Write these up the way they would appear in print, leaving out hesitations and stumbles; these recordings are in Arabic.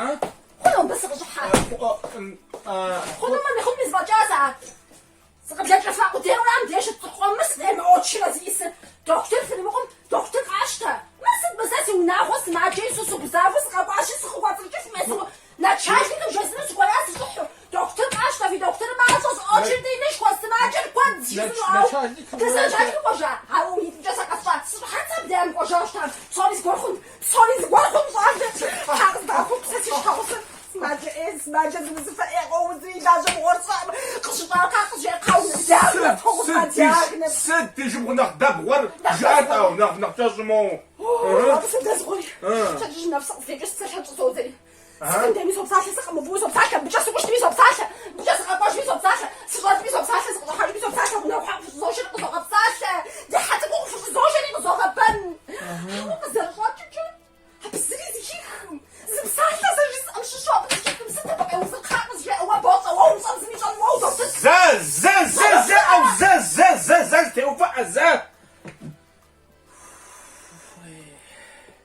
ها؟ خذهم بس غجحة خذهم من يخذ مزبا جازا سقط لك رفاق ودير ولا مديش تقوم مسلم او تشيل زيس دكتور في المقام دكتور عشتا مسد بساسي وناخذ مع جيسوس وبزافس قباشي سخوات الجسم اسمه لا تشاش لك جسم سكولاس صحو دكتور عشتا في دكتور معصوص اوتشر دي ليش كوست ما جل كواد زيسو كسر جاك كوجا هاو يتجسا قصات حتى بدام كوجاشتان سوري زغورخون حاجه دافو بساسي شاوس ما جد بزفا اغوزي داجم ورصا قشطا قاقش قاول داك فوق سد تجيب ناخذ غور جاتا وناخذ بس انت صغير تجي نفسك في جسد شحال صوتي انت ميسو بصاحي سق مبوسو بصاحي بجاس واش ميسو بصاحي بجاس قاش ميسو بصاحي صغار ميسو بصاحي صغار حاجه ميسو بصاحي ونوح في الزوج اللي قصو بصاحي دي حتى في الزوج اللي قصو غبن بزاف بزري زي بصاحي زي امشي شو بس بقى وصل خامس جاء وبوطه ووصل زميتو ووصل زاز توفى زاز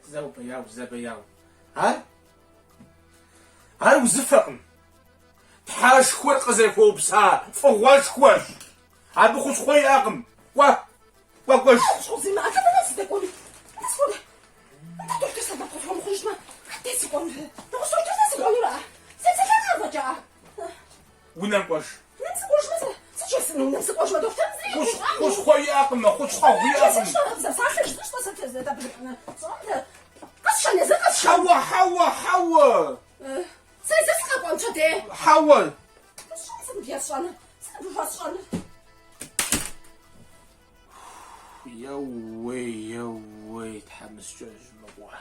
زاو بياو زبياو ها وزفقن تحاش خوات قزر فوق بسا فواش كواش عاد بخوش خويا اقم واش شو زي ما كذا ناس تقولي تقول انت دكتور صدق فهم خرج ما حتى يسكون نقص دكتور تقولي راه سيتي كذا جا وننقش نسقوش مثلا سيجلس نسقوش ما دكتور خوش خويا اقم خوش خويا اقم صافي شنو صافي دابا صافي قصشني زي قصشني حوا سيسقى قنشتي حول شنو بيصنا سنبفصنا يا وي تحمس جوج مبوح